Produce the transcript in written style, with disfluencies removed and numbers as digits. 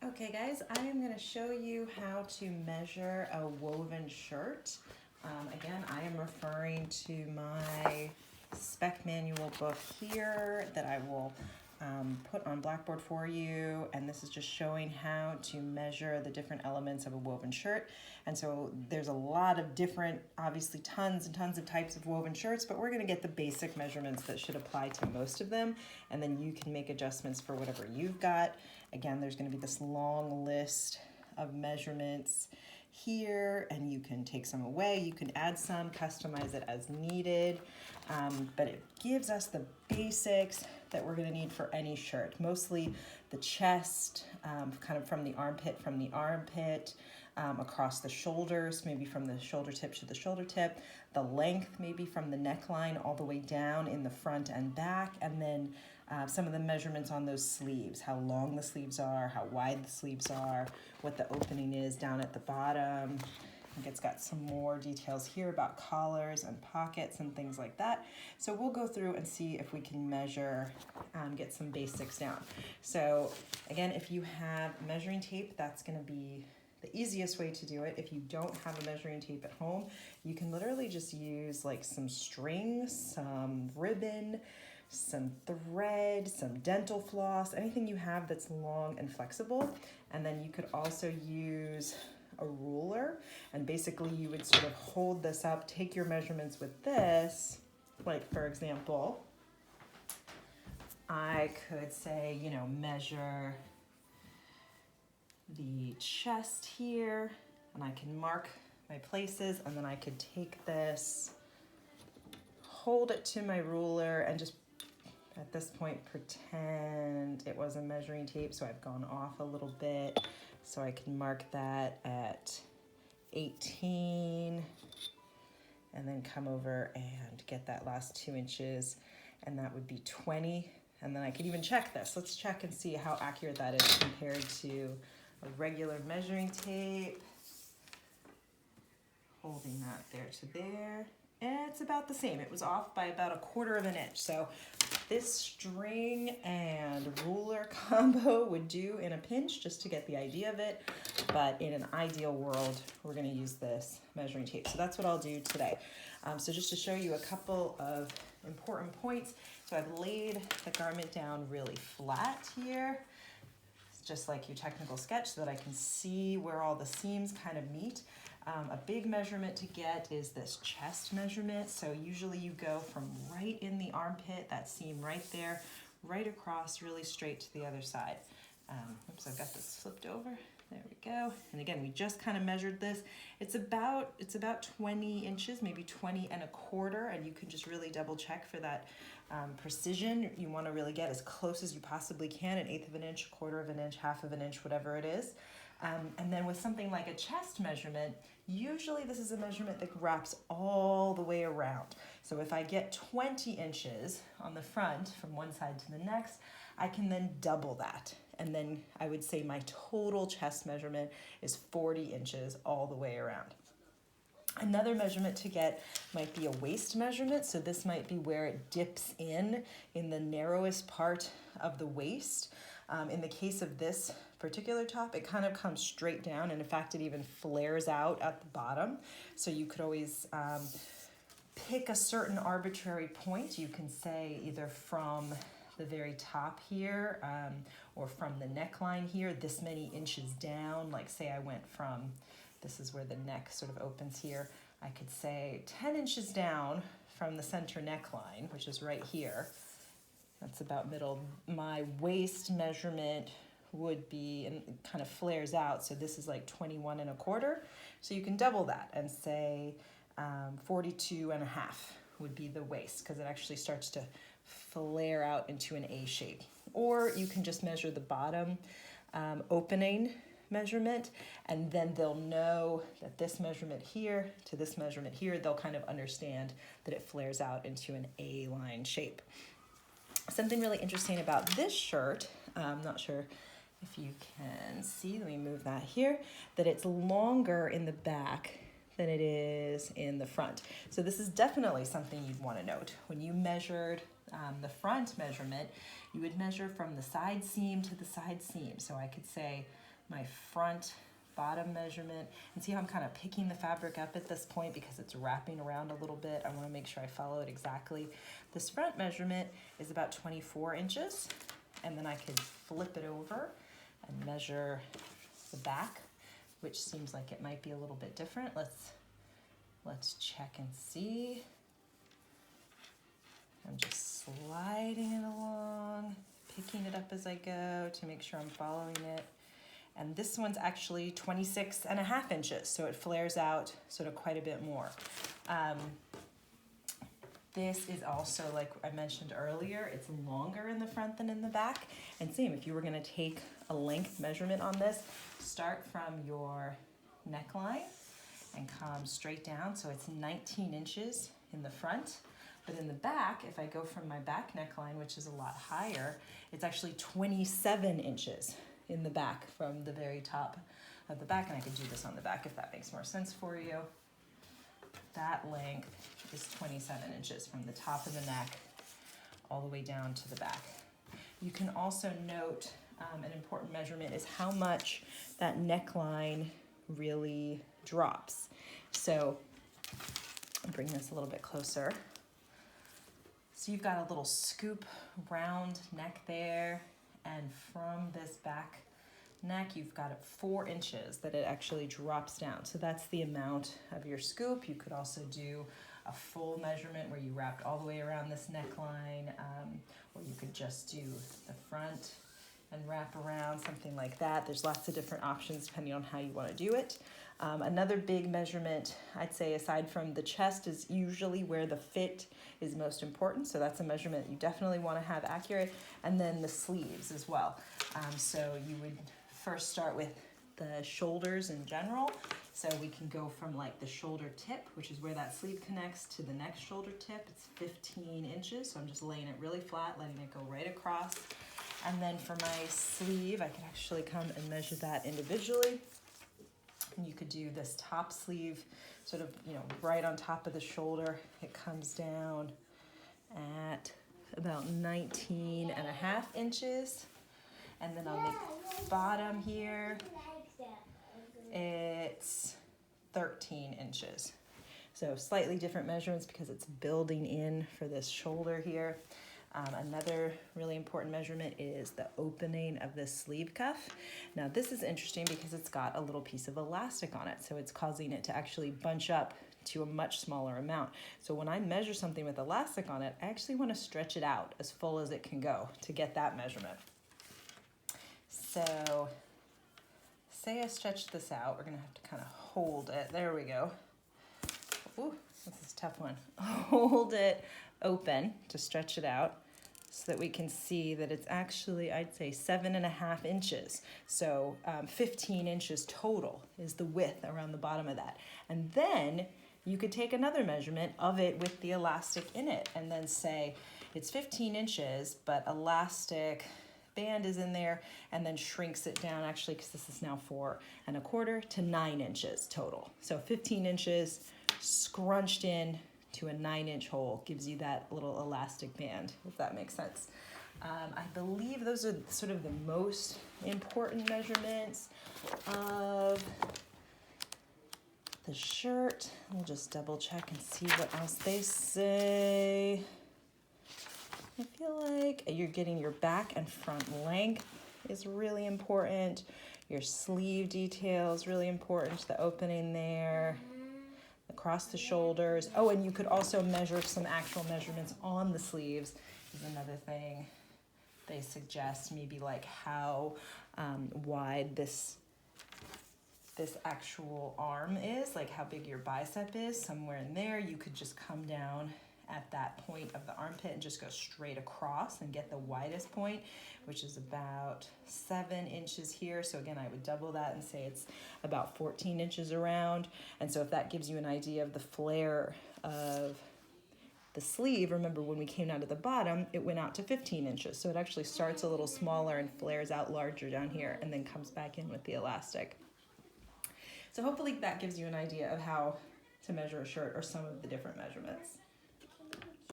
Okay guys, I am going to show you how to measure a woven shirt. Again, I am referring to my spec manual book here that I will put on Blackboard for you, and this is just showing how to measure the different elements of a woven shirt. And so there's a lot of different, obviously tons and tons of types of woven shirts, but we're going to get the basic measurements that should apply to most of them, and then you can make adjustments for whatever you've got. Again, there's going to be this long list of measurements here, and you can take some away, you can add some, customize it as needed, but it gives us the basics that we're going to need for any shirt. Mostly the chest, kind of from the armpit, across the shoulders, maybe from the shoulder tip to the shoulder tip, the length maybe from the neckline all the way down in the front and back, and then some of the measurements on those sleeves, how long the sleeves are, how wide the sleeves are, what the opening is down at the bottom. I think it's got some more details here about collars and pockets and things like that. So we'll go through and see if we can measure, get some basics down. So again, if you have measuring tape, that's going to be the easiest way to do it. If you don't have a measuring tape at home, you can literally just use like some string, some ribbon, some thread, some dental floss, anything you have that's long and flexible. And then you could also use a ruler, and basically you would sort of hold this up, take your measurements with this. Like for example, I could say, measure the chest here, and I can mark my places, and then I could take this, hold it to my ruler, and just at this point pretend it was a measuring tape. So I've gone off a little bit, so I can mark that at 18, and then come over and get that last 2 inches, and that would be 20. And then I could even check this. Let's check and see how accurate that is compared to a regular measuring tape. Holding that there to there. It's about the same. It was off by about 1/4 of an inch. So this string and ruler combo would do in a pinch, just to get the idea of it. But in an ideal world, we're going to use this measuring tape. So that's what I'll do today. So just to show you a couple of important points. So I've laid the garment down really flat here, just like your technical sketch, so that I can see where all the seams kind of meet. A big measurement to get is this chest measurement. So usually you go from right in the armpit, that seam right there, right across, really straight to the other side. Oops, I've got this flipped over. There we go. And again, we just kind of measured this. It's about 20 inches, maybe 20 1/4, and you can just really double check for that precision. You want to really get as close as you possibly can, 1/8 of an inch, 1/4 of an inch, 1/2 of an inch, whatever it is. And then with something like a chest measurement, usually this is a measurement that wraps all the way around. So if I get 20 inches on the front from one side to the next, I can then double that. And then I would say my total chest measurement is 40 inches all the way around. Another measurement to get might be a waist measurement. So this might be where it dips in the narrowest part of the waist. In the case of this particular top, it kind of comes straight down, and in fact it even flares out at the bottom. So you could always pick a certain arbitrary point. You can say either from the very top here, or from the neckline here, this many inches down. Like say I went from, this is where the neck sort of opens here, I could say 10 inches down from the center neckline, which is right here. That's about middle. My waist measurement would be, and it kind of flares out, so this is like 21 1/4. So you can double that and say 42 1/2 would be the waist, because it actually starts to flare out into an A shape. Or you can just measure the bottom opening measurement, and then they'll know that this measurement here to this measurement here, they'll kind of understand that it flares out into an A-line shape. Something really interesting about this shirt, I'm not sure if you can see, let me move that here, that it's longer in the back than it is in the front. So this is definitely something you'd want to note. When you measured the front measurement, you would measure from the side seam to the side seam. So I could say my front bottom measurement, and see how I'm kind of picking the fabric up at this point because it's wrapping around a little bit. I want to make sure I follow it exactly. This front measurement is about 24 inches, and then I could flip it over and measure the back, which seems like it might be a little bit different. Let's check and see. I'm just sliding it along, picking it up as I go to make sure I'm following it. And this one's actually 26.5 inches, so it flares out sort of quite a bit more. This is also, like I mentioned earlier, it's longer in the front than in the back. And same, if you were gonna take a length measurement on this, start from your neckline and come straight down. So it's 19 inches in the front. But in the back, if I go from my back neckline, which is a lot higher, it's actually 27 inches in the back from the very top of the back. And I could do this on the back if that makes more sense for you. That length is 27 inches from the top of the neck all the way down to the back. You can also note an important measurement is how much that neckline really drops. So I'll bring this a little bit closer. So you've got a little scoop round neck there, and from this back neck, you've got 4 inches that it actually drops down. So that's the amount of your scoop. You could also do a full measurement where you wrapped all the way around this neckline, or you could just do the front and wrap around, something like that. There's lots of different options depending on how you want to do it. Another big measurement, I'd say, aside from the chest, is usually where the fit is most important. So that's a measurement you definitely want to have accurate. And then the sleeves as well. So you would first start with the shoulders in general. So we can go from like the shoulder tip, which is where that sleeve connects, to the next shoulder tip. It's 15 inches. So I'm just laying it really flat, letting it go right across. And then for my sleeve, I could actually come and measure that individually. And you could do this top sleeve sort of, right on top of the shoulder. It comes down at about 19.5 inches. And then on the bottom here, it's 13 inches. So slightly different measurements because it's building in for this shoulder here. Another really important measurement is the opening of the sleeve cuff. Now this is interesting because it's got a little piece of elastic on it, so it's causing it to actually bunch up to a much smaller amount. So when I measure something with elastic on it, I actually want to stretch it out as full as it can go to get that measurement. So say I stretch this out, we're gonna have to kind of hold it. There we go. Ooh, this is a tough one. Hold it open to stretch it out so that we can see that it's actually, I'd say, 7.5 inches. So 15 inches total is the width around the bottom of that. And then you could take another measurement of it with the elastic in it and then say it's 15 inches, but elastic band is in there, and then shrinks it down, actually, because this is now 4.25 to 9 inches total. So 15 inches scrunched in to a 9-inch hole gives you that little elastic band, if that makes sense. I believe those are sort of the most important measurements of the shirt. We'll just double check and see what else they say. I feel like you're getting your back and front length is really important. Your sleeve detail is really important. The opening there, across the shoulders. Oh, and you could also measure some actual measurements on the sleeves is another thing. They suggest maybe like how wide this actual arm is, like how big your bicep is, somewhere in there. You could just come down at that point of the armpit and just go straight across and get the widest point, which is about 7 inches here. So again, I would double that and say it's about 14 inches around. And so if that gives you an idea of the flare of the sleeve, remember when we came down to the bottom, it went out to 15 inches. So it actually starts a little smaller and flares out larger down here and then comes back in with the elastic. So hopefully that gives you an idea of how to measure a shirt or some of the different measurements.